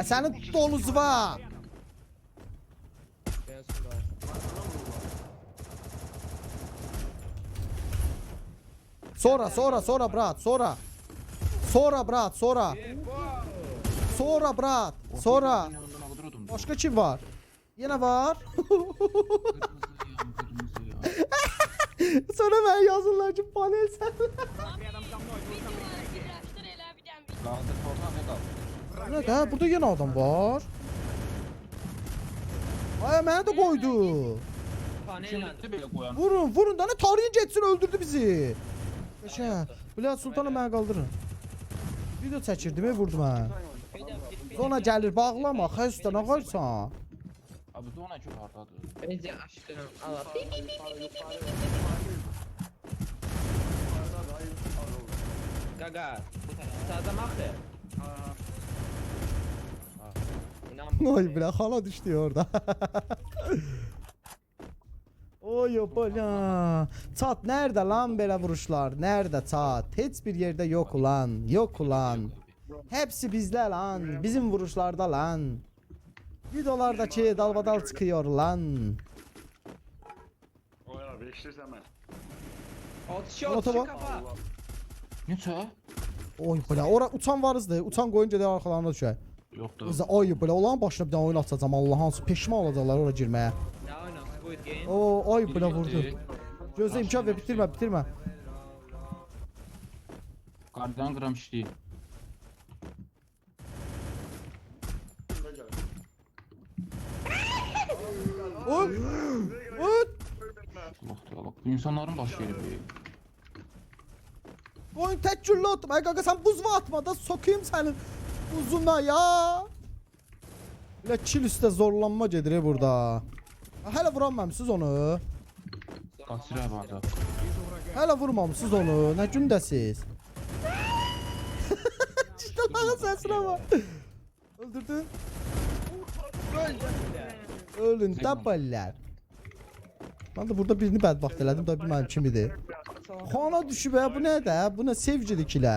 Sənin donuz var. Sonra brat, sonra. Sonra brat, sonra. Sonra brat, sonra. Başka kim var? Yine var. Sonra ben yazırlar ki panel sen. Ne de burada yine adam var. Ay mənə də qoydu. Vurun da ne tarihin geçsin öldürdü bizi. Yaşa. Bilal Sultanı mənə qaldırın. Video çəkirdim vurdum ha. Sonra gəlir bağlama xəstə nə qoysan. Abi zona çok hardadır. Bence aşkım Allah. Gaga. Sağda mahve. Oy bile hala düştü orada. Oy bala. Çat nerede lan belə vuruşlar? Nerede çat? Heç bir yerde yok ulan. Yok ulan. Hepsi bizde lan. Bizim vuruşlarda lan. Videolardaki dalbadal çıkıyor lan. Oya beşli hemen. Otoba. Neçə? Oy bala. Ora uçan varızdı. Uçan koyunca da arkalarına düşer. Yoxdur. Bize oy bala. Olan başına bir tane oyun atacağım. Allah'ın peşman olacaklar oraya girmeye. O oy bala vurdu. Gözle imkan ver bitirme. Qardan qıram işləyir. Oy. Allah'ta bak. Bu insanların başı yeri büyük. Oyun tek cürlü attım. Ay kanka sen buz mu atma da sokayım senin buzuna ya. Elə kill üstə zorlanma gedir burada. Hələ vuramamışsınız onu. Qasirə vardı. Hələ vurmamışsınız onu. Nə gündəsiz? İşte lan səsinə bak. Öldürdün. Ölün taballar. Ben de burada birini bədbaxt elədim da bilmədim kim idi. Xana düşüb bu nə də? Bu nə sevgilikilə?